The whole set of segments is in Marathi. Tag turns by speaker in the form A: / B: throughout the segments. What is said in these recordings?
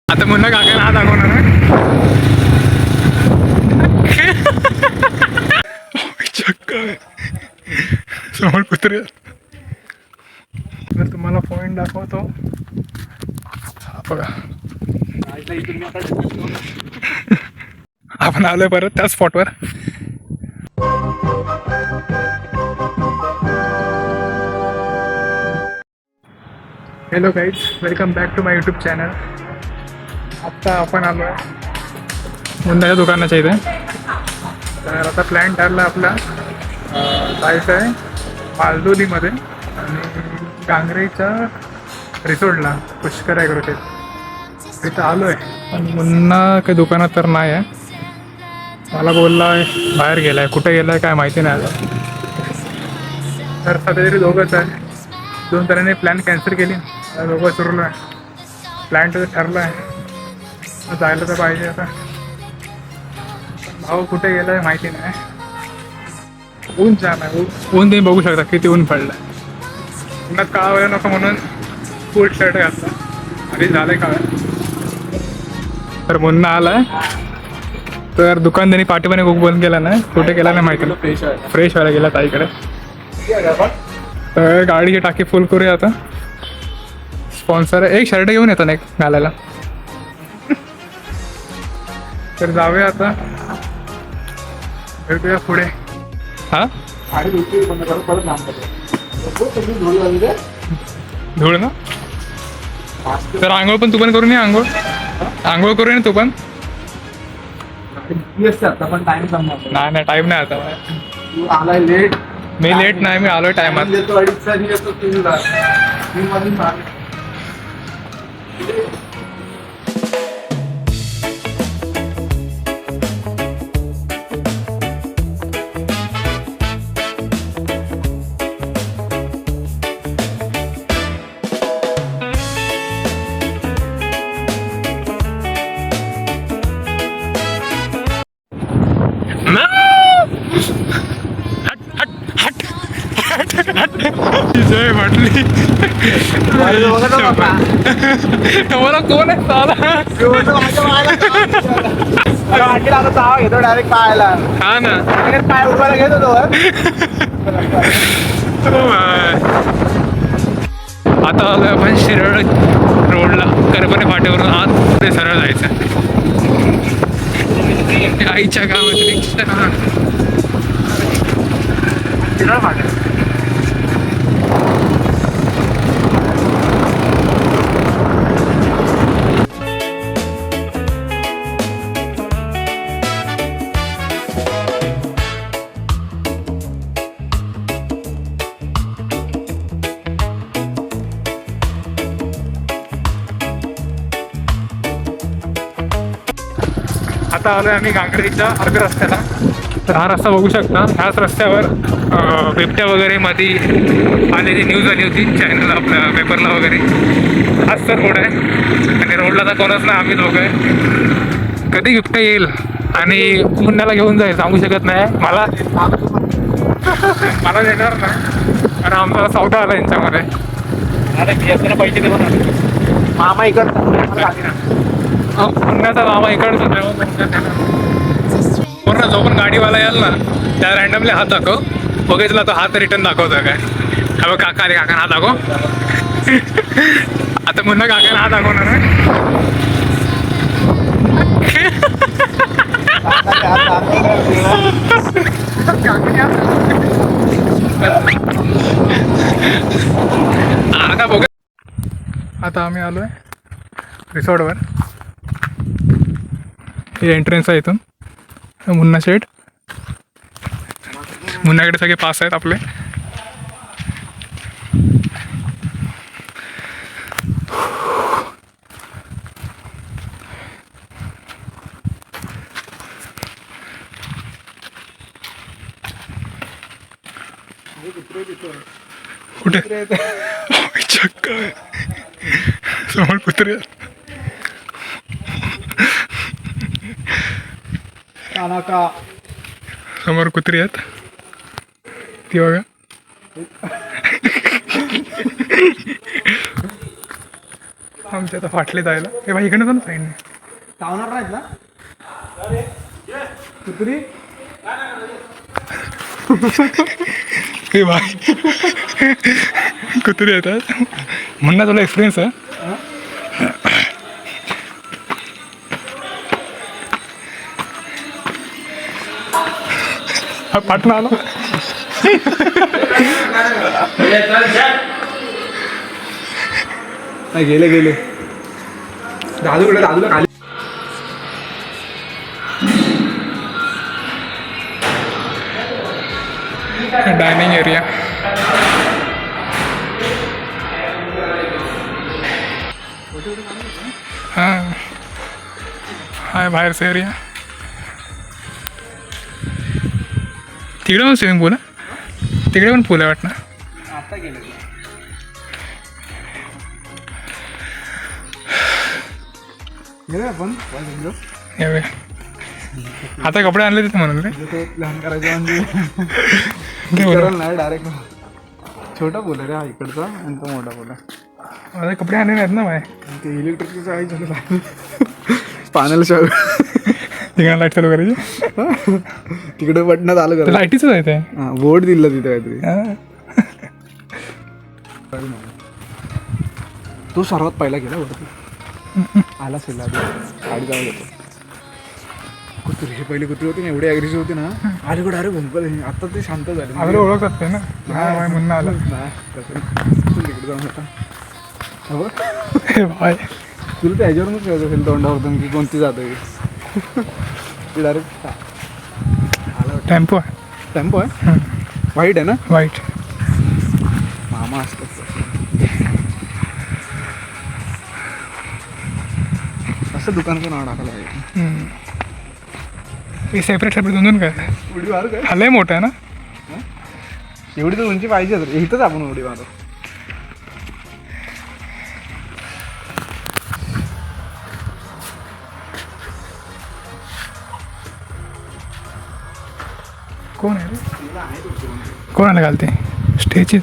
A: आता मुन्ना काकांना हा दाखवणार आहे. चक्क समोर कुत्रे. तर तुम्हाला पॉइंट दाखवतो. हा बघा, आपण आलोय परत त्या स्पॉटवर. Hello guys, welcome back to my YouTube channel. आत्ता आपण आलो आहे मुन्नाच्या दुकानाच्या इथे. तर आता प्लॅन ठरला आपला जायचं आहे मालदोलीमध्ये आणि गांगरेच्या रिसोर्टला पुष्कर ॲग्रोटेक. इथं आलो आहे पण मुन्ना काही दुकानात तर नाही आहे. मला बोलला आहे बाहेर गेला आहे, कुठे गेला आहे काय माहिती नाही आता. तर सध्या तरी दोघंच आहे. 2 जणांनी प्लॅन कॅन्सल केली, दोघं सुरू आहे. प्लॅन तर ठरला आहे, जायला तर पाहिजे. आता भाऊ कुठे गेला आहे माहिती नाही. ऊन छान आहे, ऊन तुम्ही बघू शकता किती ऊन पडलं आहे. उन्हात काळा व्हायला नको म्हणून फुल शर्ट घातला आणि झालं आहे काळा. तर मुन्ना आला आहे. तर दुकान त्यांनी पाठीमाने खूप बंद केला नाही, कुठे गेला नाही माहिती नाही. फ्रेश व्हायला गेला ताईकडे. तर गाडीची टाकी फुल करूया आता. स्पॉन्सर एक शर्ट घेऊन येतो ना एक घालायला. तर जाऊया आता, भेटूया पुढे. हा धूळ ना. तर आंघोळ पण तू पण करून ये. आंघोळ करून ये तू पण. नाही नाही, टाईम नाही आता. मी लेट नाही, मी आलोय टायमात. जय म्हटली मला कोण आहे साला.
B: घेतो डायरेक्ट पाहायला.
A: हा ना,
B: पाय उभायला घेतो तो.
A: आता आलोय आपण शिरळ रोडला. करपणे फाट्यावरून आत ते सरळ जायचं. आईच्या गावात रिक्षा शिरळ फाट्या. आता आलोय आम्ही गांगरेच्या अर्ध्या रस्त्याला. तर हा रस्ता बघू शकता. ह्याच रस्त्यावर बिबट्या वगैरे मध्ये आलेली न्यूज आली होती चॅनल आपल्या पेपरला वगैरे. हाच तर रोड आहे आणि रोडला तर कोणच नाही, आम्ही दोघं आहे. कधी बिबट्या येईल आणि मुन्नाला घेऊन जाईल सांगू शकत नाही. मला देणार नाही कारण आमचा सौदा आला यांच्यामध्ये. अरे पैसे देऊन
B: मामा इकडचा
A: मुन्नाचा मामा इकडचा पूर्ण. जो पण गाडीवाला याल ना त्या रॅन्डमली हात दाखव. बघितला तो हात रिटर्न दाखवतो काय. हा बघ काका, अरे काकांना हात दाखव. आता मुन्ना काकांना हात दाखवणार आहे. आता बघ. आता आम्ही आलोय रिसॉर्टवर. हे एंट्रन्स आहे इथून. मुन्ना शेठ, मुन्नाकडे सगळे पास आहेत आपले. कुठे चक्क समोर कुत्रे. समोर कुत्री आहेत ती बघा. आमच्या आता फाटले जायला हे भाई इकडनं पण साईडने
B: चावणार नाहीत ना कुत्री
A: हे भाई कुत्री येतात म्हणणं तुला एक्सपिरियन्स आहे पाटणा आलो
B: नाही गेले दादूला खाली
A: डायनिंग एरिया हां हाय बाहेरचा एरिया तिकडे पण स्विमिंग पूल आहे तिकडे पण पूल आहे वाटतं
B: आता गेले आपण
A: यावे आता कपडे आणले तिथे म्हणून रे
B: लहान करायचं म्हणजे
A: ते बोला.
B: नाही डायरेक्ट छोटा पूल आहे रे हा इकडचा आणि तो मोठा पूल आहे
A: आता कपडे आणले नाहीत ना बाय
B: ते इलेक्ट्रिकचं आहे झालं पाण्याला शाव
A: तिकडे लाईट चालू करायची
B: तिकडे बटणं चालू करा
A: लाईटीच आहे ते
B: हां बोर्ड दिलं तिथे काहीतरी तो सर्वात पहिला गेला वरती आला असेल आधी गाडी जाऊ देतो कुत्री हे पहिले कुत्री होती ना एवढी ॲग्रेसिव्ह होती ना अलीकडे अरे भुंकल आता ते शांत झाले
A: आपल्याला ओळखत ते ना बाय म्हणणं आलं
B: तिकडे जाऊन आता हो
A: हे बाय
B: तुला त्या ह्याच्यावरूनच कळत असेल तोंडावरतून की कोणती जातं ती डायरेक्ट आला
A: टेम्पो आहे
B: टेम्पो आहे व्हाईट आहे ना
A: वाईट
B: मामा असतात असं दुकानाचं नाव टाकायला पाहिजे
A: हे सेपरेट दोन काय
B: उडी मारू काय
A: हा लय मोठं आहे ना
B: एवढी तर उंची पाहिजे तर इथंच आपण उडी मारू
A: कोण आहे रे कोणाला घालते स्टेचित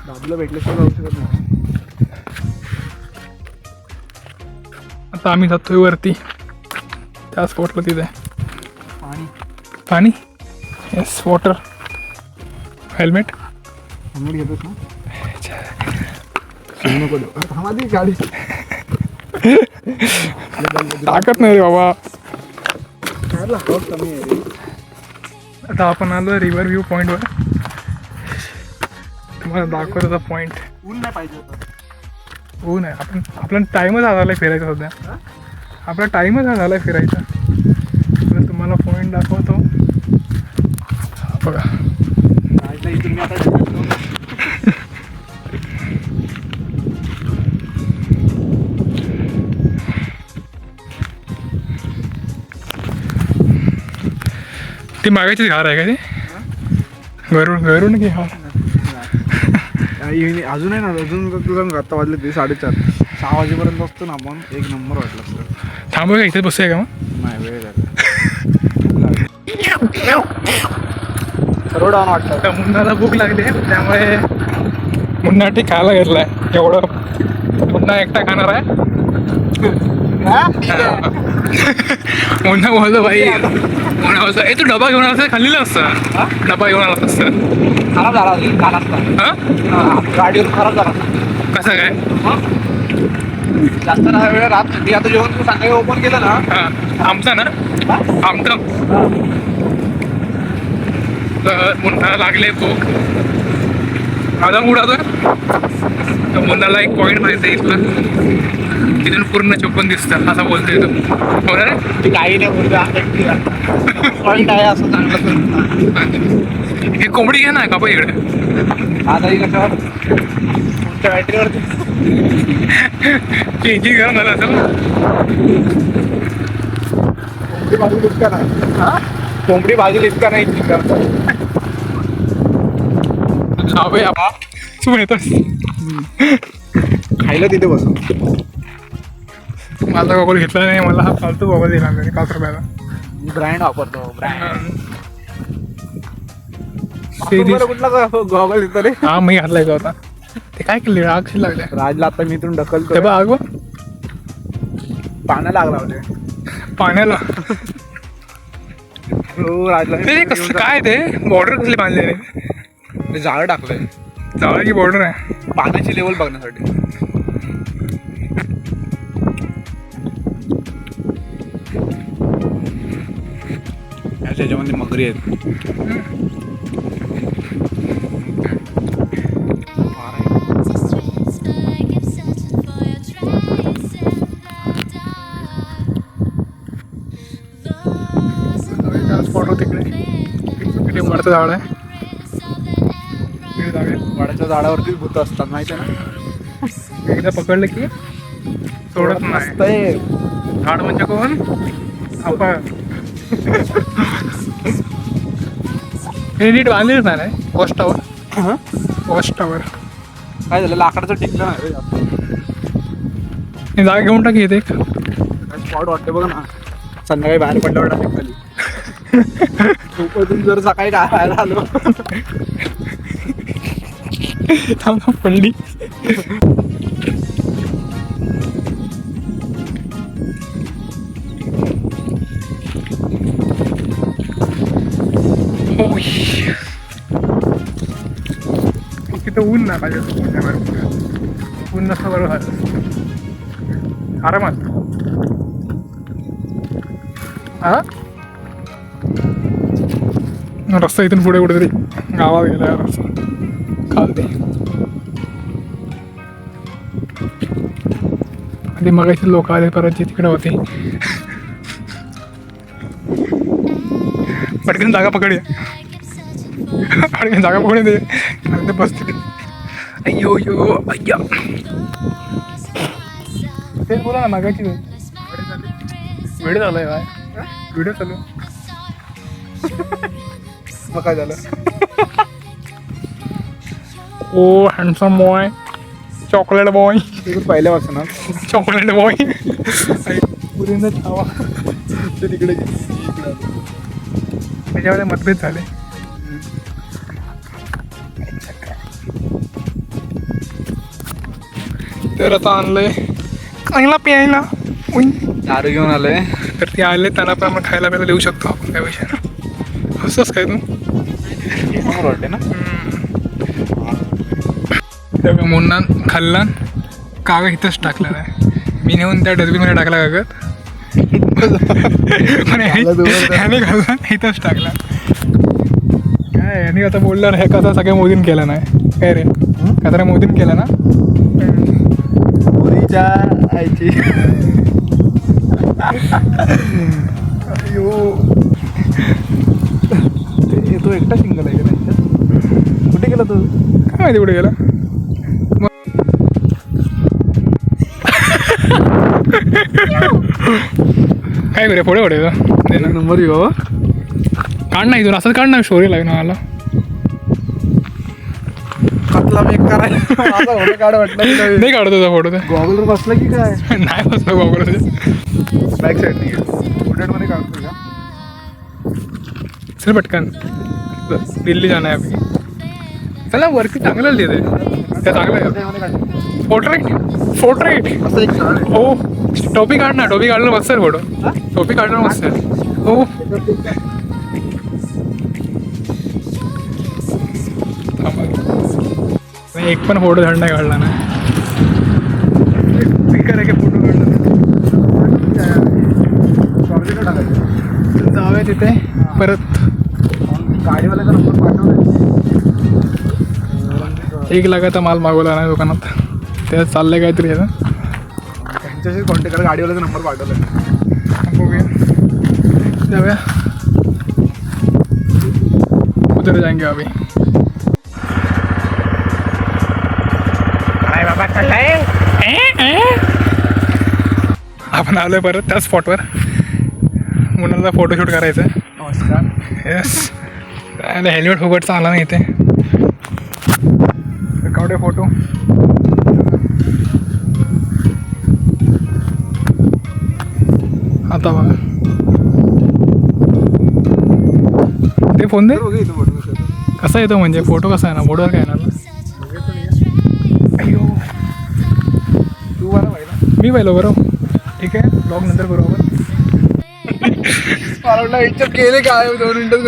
B: दादूला भेटल्याशिवाय जाऊ शकत नाही
A: आता आम्ही जातोय वरती त्या स्पॉटला तिथे
B: पाणी
A: पाणी येस वॉटर हेल्मेट
B: हेल्मेट घेतोस ना शिवू नको देऊ थांबा ती गाडी
A: ताकद नाही रे बाबा
B: कारला हवा कमी आहे रे
A: आता आपण आलो रिव्हर व्ह्यू पॉईंटवर तुम्हाला दाखवतो पॉईंट
B: ऊन नाही पाहिजे होतं
A: हो नाही आपला टाईमच हा झाला आहे फिरायचा सध्या आपला टाईमच हा झाला आहे फिरायचा तर तुम्हाला पॉईंट दाखवतो बघा
B: गाडीला इथून मी आता
A: ती मागायची घार आहे का ती घरून की हार
B: अजून आहे ना अजून तुला आत्ता वाजले ते 4:30 6 वाजेपर्यंत असतो ना आपण एक नंबर वाटला असतं
A: थांबू का इथे बसूया का मग
B: नाही वेळ झाला सर्व डाऊन वाटतं
A: तर मुन्नाला भूक लागली त्यामुळे मुन्ना ठीक खायला घेतलाय एवढं मुन्ना एकटा खाणार आहे मुन्ना बोलतो भाई मुन्ना बोलतो तू डबा घेऊन आला खाल्लेला असतं डबा घेऊन आला असतं
B: खराब झाला
A: हां
B: गाडीवर खराब झाला
A: कसं काय
B: जास्त नाही वेळ राहत मी आता जेवण सांगाय ओपन केलं ना
A: हां आमचं ना आमचं तर मुन्ना लागले भूक आता उडातो तर मुन्नाला एक पॉईंट माहिती आहे इथलं तिथून पूर्ण चोपन दिसतं असं बोलतोय तो हो रे
B: काही नाही बोलतो पॉईंट आहे असं चांगलं
A: हे कोंबडी घ्या ना का पण इकडे
B: आताही कशावर तुमच्या बॅटरीवरती
A: चेंजिंग करा मला असं
B: कोंबडी भाजी लिटका नाही कोंबडी भाजी लिटका नाही
A: जावे आपा तू येतोस
B: खायला तिथे बसू
A: माझा गॉगल घेतला नाही मला हा फालतू गॉगल दिला नाही 5 रुपयाला
B: ब्रँड वापरतो ब्रँड
A: ते
B: कुठला गॉगल येतो रे?
A: हा मी घातलाय का होता ते काय केले आग लागल्या
B: राजला आता मी इथून
A: ते
B: ढकलतो.
A: बघ आग
B: पाण्याला आग लावले
A: पाण्याला
B: हो राजला
A: ते कसं काय ते बॉर्डर कसली बांधले
B: ते जाळं टाकलंय
A: जावळ की बॉर्डर आहे
B: पाण्याची लेवल बघण्यासाठी. त्याच्यामध्ये मगरी आहेत.
A: स्पॉट तिकडे तिकडे वरचं झाड आहे तिकडे जाऊया.
B: वडाच्या झाडावरतीच भूत असतात माहिती आहे ना.
A: एकदा पकडलं की सोडत नाही
B: असतंय.
A: झाड म्हणजे कोण आपण हे नीट बांधलेच नाही पोस्टावर
B: हं?
A: पोस्टावर
B: काय झालं लाकडाचं टिकलं नाही रे जास्त.
A: हे जागा घेऊन टाकी येते
B: स्पॉट वाटते बघ ना संध्याकाळी बाहेर पडल्यावर टाकेल खाली. झोपेतून जर सकाळी काय बाहेर आलो
A: थांब पडली तिथं ऊन ना पाहिजे ऊन नसतं बरं झालं आरामात हा रस्ता इथून पुढे कुठेतरी गावात गेला रस्ता खालते आधी मगाशी लोक आले परत जे तिकडे होते पटकन जागा पकडूया पटकन जागा पकडून दे आणि ते बसते अय्यो यो अय्या तेच बोला ना मागायची व्हिडिओ चालू आहे व्हिडिओ चालू
B: मग काय झालं.
A: ओ हँडसम बॉय चॉकलेट बॉय
B: पहिल्यापासून
A: चॉकलेट बॉय पुरींचा छावा
B: ते तिकडे
A: त्याच्यामध्ये मतभेद झाले तर आता आणलंय चांगला प्यायला
B: दारू घेऊन आलोय.
A: तर ते आले त्यांना पण आपण खायला प्यायला देऊ शकतो आपण त्या विषयानं असंच काय तू
B: वाटते ना.
A: त्या मुन्ना खाल्ला कागद इथंच टाकला नाही मी नेऊन त्या डस्टबिनमध्ये टाकला कागद पण ह्याने खाल्ला इथंच टाकला काय यांनी आता बोललं हे कसा सगळ्या मोदीन केला नाही काय रे कचरा मोदीन केला ना
B: पुरीच्या आईची
A: अयो
B: तो एकटा सिंगल आहे का त्यांच्या. कुठे गेला तो
A: काय माहिती कुठे गेला काय बरे पुढे पुढे दे ना
B: नंबर येऊ
A: काढ नाही इथून असंच काढ ना स्टोरी लागेल मला
B: कसला मेक करायला काढ वाटलं
A: नाही काढतो तुझा फोटो
B: गॉगलवर बसला की काय
A: नाही बसलो बाबा
B: बॅक साईड मध्ये काढतो का
A: चल पटकन दिल्ली जाणार आहे अभी चला वरती चांगलं देते त्या चांगलं फोटो हो टोपी काढ ना टोपी काढलं मस्त आहे फोटो टोपी काढलं मस्त आहे हो एक पण फोटो धड नाही काढला ना फोटो काढला जाऊया तिथे परत
B: गाडीवाल्याचा नंबर पाठवला.
A: 1 लाखाचा माल मागवला नाही दुकानात त्यात चाललंय काहीतरी आता
B: त्यांच्याशी कॉन्टॅक्ट करा गाडीवाल्याचा नंबर पाठवला.
A: बघूया जाऊया उधर जाएंगे अभी आपण आलोय परत त्याच स्पॉटवर मुलांना फोटोशूट करायचं आहे.
B: नमस्कार.
A: येस हेल्मेट फुकटचा आला नाही इथे काढे फोटो आता बघा ते फोन दे
B: बघ इथं फोटो
A: कसा येतो म्हणजे फोटो कसा आहे ना बोर्डवर काय येणार ना अयो
B: तू मला पाहिजे
A: मी पाहिलं बरं ठीक आहे ब्लॉग नंतर करू आपण
B: मला वाटलं इच्छा केले काय 2 मिनिटात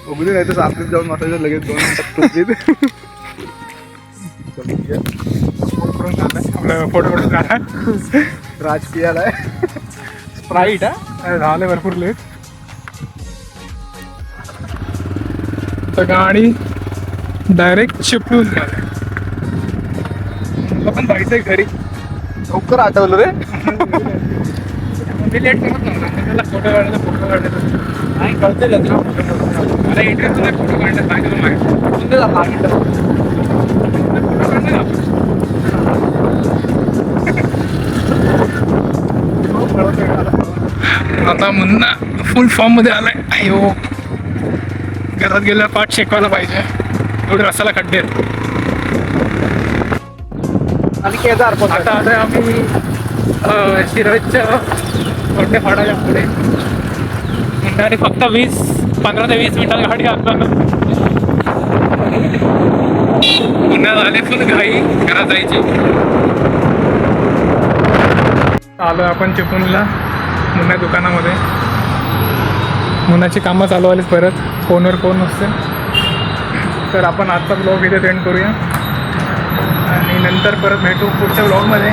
B: बघू नाही तर सापडीत जाऊन मसाला लगेच 2 मिनिटात टोपलीत
A: करून झालं आपलं फोटो करून झाला
B: राजकीयाला आहे स्प्राईट हा
A: झालं भरपूर लेट तर गाडी डायरेक्ट शिफ्ट होऊन झालं पण जायचंय घरी
B: लवकर आठवलं रे
A: मी लेट करत नव्हता त्याला फोटो काढायचं नाही कळते मला इंटरेस्ट नाही फोटो काढण्यात सांगितलं माहिती आता मुन्ना फुल फॉर्म मध्ये आलाय अयो घरात गेल्यावर पाठ शेकवायला पाहिजे एवढे रस्त्याला खड्डे आहेत
B: आणि केदार पण
A: आता आता आम्ही शिरजच्या कोणते फाडाच्या पुढे आणि फक्त 15 ते 20 मिनिटात गाडी असताना पुण्यात आले फुल घाई घरात जायची आलो आपण चिपळूणला मुन्ना दुकानामध्ये मुन्नाची कामं चालू आलीच परत फोनवर कोण नसते तर आपण आजचा ब्लॉग इथे एंड करूया आणि नंतर परत भेटू पुढच्या ब्लॉगमध्ये